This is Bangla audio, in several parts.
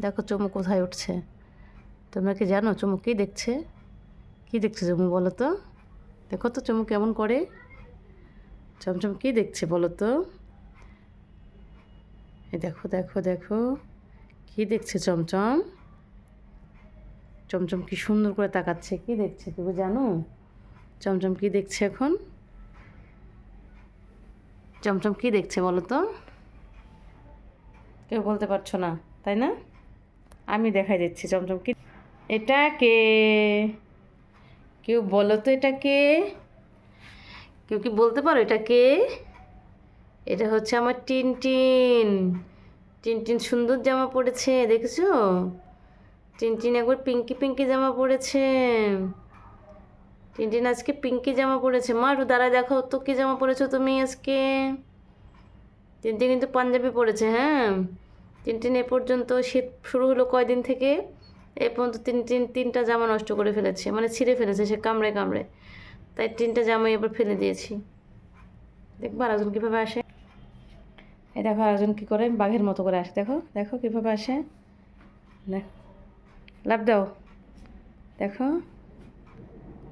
দেখো চুমু কোথায় উঠছে। তোমরা কি জানো চুমু কী দেখছে? কী দেখছে চুমু বলো তো? দেখো তো চুমু কেমন করে। চমচম কী দেখছে বলো তো? এই দেখো দেখো দেখো কী দেখছে চমচম। চমচম কি সুন্দর করে তাকাচ্ছে। কী দেখছে কেউ জানো? চমচম কী দেখছে এখন? চমচম কী দেখছে বলো তো? কেউ বলতে পারছো না, তাই না? আমি দেখাই দিচ্ছি চমচম কি। এটা কে? কেউ বলো তো এটা কে? কেউ কি বলতে পারো এটা কে? এটা হচ্ছে আমার টিনটিন। টিনটিন সুন্দর জামা পরেছে, দেখেছো? টিনটিন একবার পিঙ্কি পিঙ্কি জামা পরেছে। টিনটিন আজকে পিঙ্কি জামা পরেছে। মা একটু দাঁড়ায় দেখো তো কী জামা পরেছো তুমি আজকে। টিনটিন কিন্তু পাঞ্জাবি পরেছে, হ্যাঁ। টিনটিন এ পর্যন্ত শীত শুরু হলো কয়দিন থেকে, এ পর্যন্ত তিনটা জামা নষ্ট করে ফেলেছে, মানে ছিঁড়ে ফেলেছে সে কামড়ে কামড়ে। তাই তিনটা জামাই এবার ফেলে দিয়েছি। দেখবো আরেকজন কীভাবে আসে। এই দেখো আরেকজন কী করে বাঘের মতো করে আসে। দেখো দেখো কীভাবে আসে। দেখ, লাফ দাও। দেখো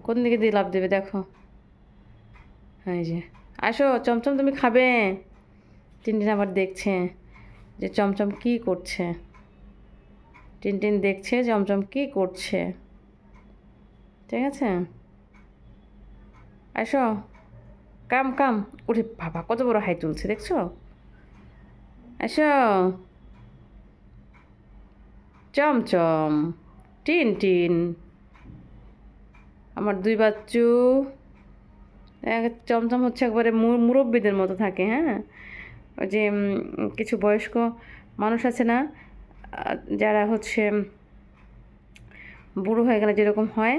কোন দিকে দিয়ে লাফ দেবে দেখো। হ্যাঁ এই যে আসো চমচম তুমি খাবে। টিনটিন আবার দেখছে যে চমচম কী করছে। টিনটিন দেখছে চমচম কী করছে। ঠিক আছে, আসো কাম কাম। উঠে বাবা কত বড় হাই তুলছে দেখছো। আসো চমচম, টিনটিন, আমার দুই বাচ্চু। চমচম হচ্ছে একবারে মুরব্বীদের মতো থাকে, হ্যাঁ। ওই যে কিছু বয়স্ক মানুষ আছে না, যারা হচ্ছে বুড়ো হয়ে গেলে যেরকম হয়,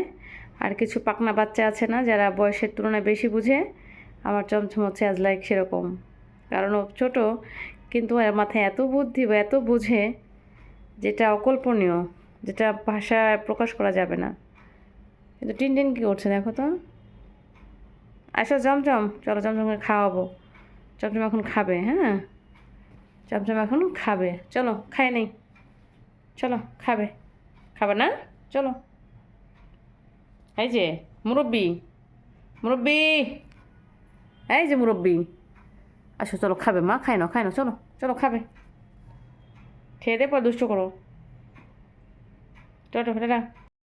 আর কিছু পাকনা বাচ্চা আছে না যারা বয়সের তুলনায় বেশি বুঝে, আমার চমচম হচ্ছে অ্যাজ লাইক সেরকম। কারণ ও ছোটো, কিন্তু এর মাথায় এত বুদ্ধি বা এত বুঝে, যেটা অকল্পনীয়, যেটা ভাষায় প্রকাশ করা যাবে না। কিন্তু টিনটিন কী করছে দেখো তো। আসো চমচম, চলো চমচমকে খাওয়াবো। চমচম এখন খাবে, হ্যাঁ। চমচম এখন খাবে, চলো খায় নেই। চলো খাবে, খাবে না? চলো। এই যে মুরব্বি, মুরব্বি, এই যে মুরব্বি, আসো চলো খাবে। মা খাই না, খাই না, চলো চলো খাবে। খেয়ে দে পর দুষ্ট করো। চলো টাটা।